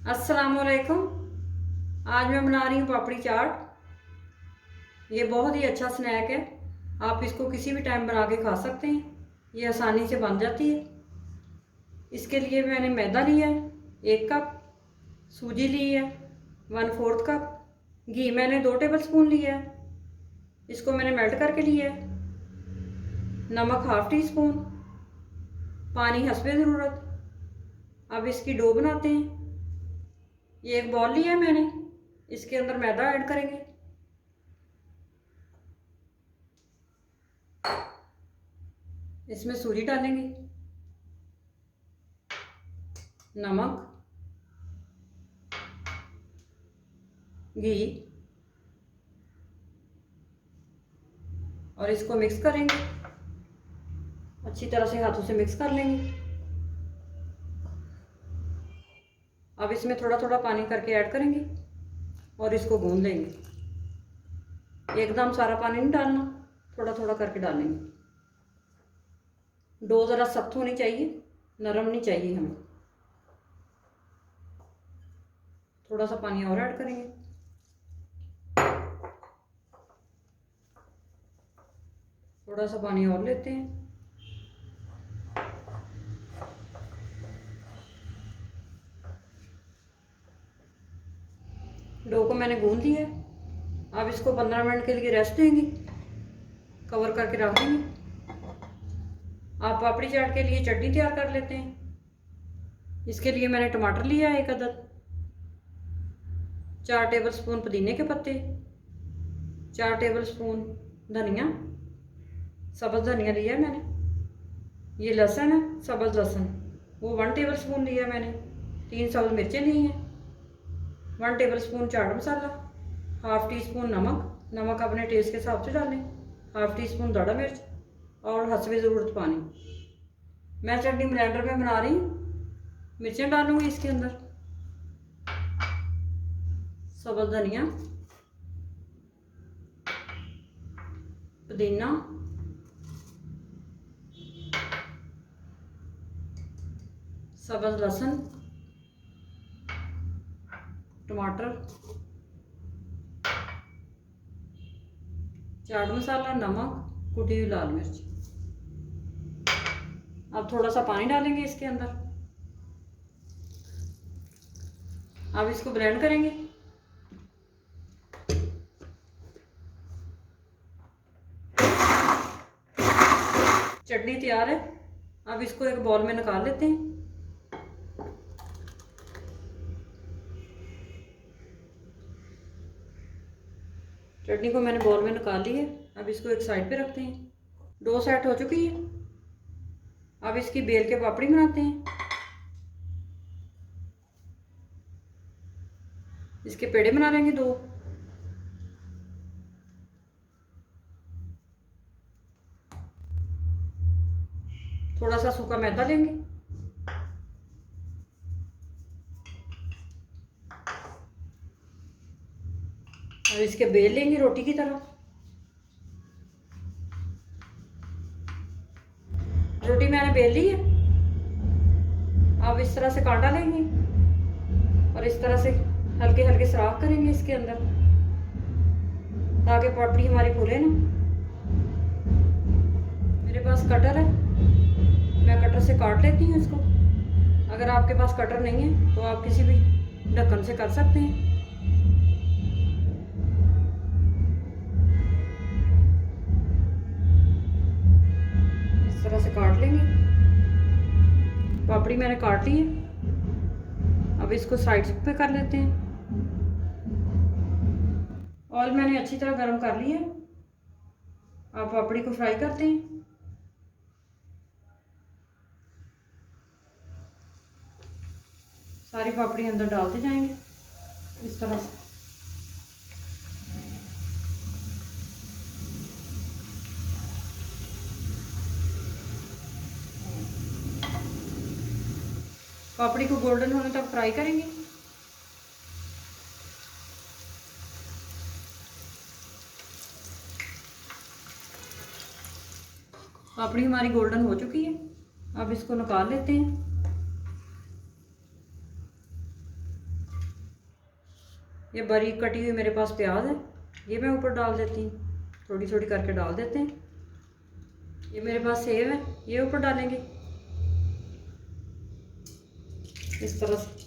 अस्सलामुअलैकुम। आज मैं बना रही हूँ पापड़ी चाट। ये बहुत ही अच्छा स्नैक है। आप इसको किसी भी टाइम बना के खा सकते हैं। ये आसानी से बन जाती है। इसके लिए मैंने मैदा लिया है 1 कप, सूजी ली है 1/4 कप, घी मैंने 2 टेबल स्पून लिया है, इसको मैंने मेल्ट करके लिया है, नमक 1/2 टीस्पून, पानी हस्बे ज़रूरत। अब इसकी डो बनाते हैं। ये एक बॉल लिया है मैंने, इसके अंदर मैदा ऐड करेंगे, इसमें सूजी डालेंगे, नमक, घी और इसको मिक्स करेंगे। अच्छी तरह से हाथों से मिक्स कर लेंगे। अब इसमें थोड़ा थोड़ा पानी करके ऐड करेंगे और इसको गूंद लेंगे। एकदम सारा पानी नहीं डालना, थोड़ा थोड़ा करके डालेंगे। डो ज़रा सख्त होनी चाहिए, नरम नहीं चाहिए हमें। थोड़ा सा पानी और ऐड करेंगे। थोड़ा सा पानी और लेते हैं। डो को मैंने गूंद लिया है। अब इसको 15 मिनट के लिए रेस्ट देंगे, कवर करके रख देंगे। आप पापड़ी चाट के लिए चटनी तैयार कर लेते हैं। इसके लिए मैंने टमाटर लिया है 1 अदद, 4 टेबल स्पून पुदीने के पत्ते, 4 टेबल स्पून धनिया, सब्ज़ धनिया लिया है मैंने। ये लहसुन है, सब्ज़ लहसुन, वो 1 टेबल स्पून लिया मैंने। 3 सब्ज़ मिर्चें ली हैं, 1 table spoon chaat masala, 1/2 teaspoon नमक, नमक अपने टेस्ट के हिसाब से डालें, 1/2 टीस्पून दाढ़ा मिर्च और हस्बे ज़रूरत पानी। मैं चटनी ब्लेंडर में बना रही हूँ। मिर्चें डालूंगी इसके अंदर, सब्ज़ धनिया, पुदीना, सब्ज़ लहसुन, टमाटर, चाट मसाला, नमक, कुटी हुई लाल मिर्च। अब थोड़ा सा पानी डालेंगे इसके अंदर। अब इसको ब्लेंड करेंगे। चटनी तैयार है। अब इसको एक बॉल में निकाल लेते हैं। चटनी को मैंने बॉल में निकाल ली है। अब इसको एक साइड पे रखते हैं। डो सेट हो चुकी है। अब इसकी बेल के पापड़ी बनाते हैं। इसके पेड़े बना लेंगे 2। थोड़ा सा सूखा मैदा लेंगे, और इसके बेल लेंगे रोटी की तरह। रोटी मैंने बेल ली है। अब इस तरह से कांटा लेंगे और इस तरह से हल्के हल्के सुराख करेंगे इसके अंदर, ताकि पापड़ी हमारी फूले ना। मेरे पास कटर है, मैं कटर से काट लेती हूँ इसको। अगर आपके पास कटर नहीं है तो आप किसी भी ढक्कन से कर सकते हैं। इस तरह से काट लेंगे। पापड़ी मैंने काट ली है। अब इसको साइड पे कर लेते हैं। ऑयल मैंने अच्छी तरह गर्म कर लिया है। आप पापड़ी को फ्राई करते हैं। सारी पापड़ी अंदर डालते जाएंगे इस तरह से। पापड़ी को गोल्डन होने तक फ्राई करेंगे। पापड़ी हमारी गोल्डन हो चुकी है। अब इसको निकाल लेते हैं। ये बारीक कटी हुई मेरे पास प्याज है, ये मैं ऊपर डाल देती हूँ। थोड़ी थोड़ी करके डाल देते हैं। ये मेरे पास सेव है, ये ऊपर डालेंगे इस तरह से।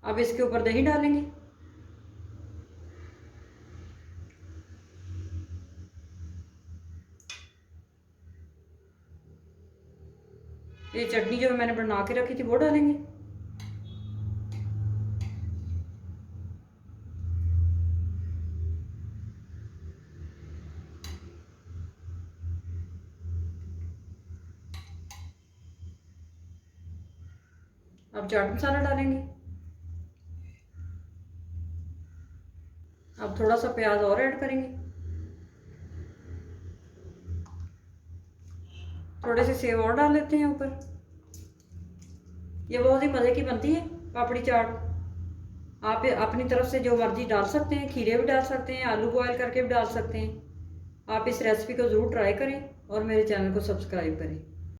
अब इसके ऊपर दही डालेंगे। ये चटनी जो मैंने बना के रखी थी वो डालेंगे। अब चाट मसाला डालेंगे। अब थोड़ा सा प्याज और ऐड करेंगे, थोड़े से सेव और डाल लेते हैं ऊपर। ये बहुत ही मज़े की बनती है पापड़ी चाट। आप अपनी तरफ से जो मर्जी डाल सकते हैं, खीरे भी डाल सकते हैं, आलू बॉयल करके भी डाल सकते हैं। आप इस रेसिपी को ज़रूर ट्राई करें और मेरे चैनल को सब्सक्राइब करें।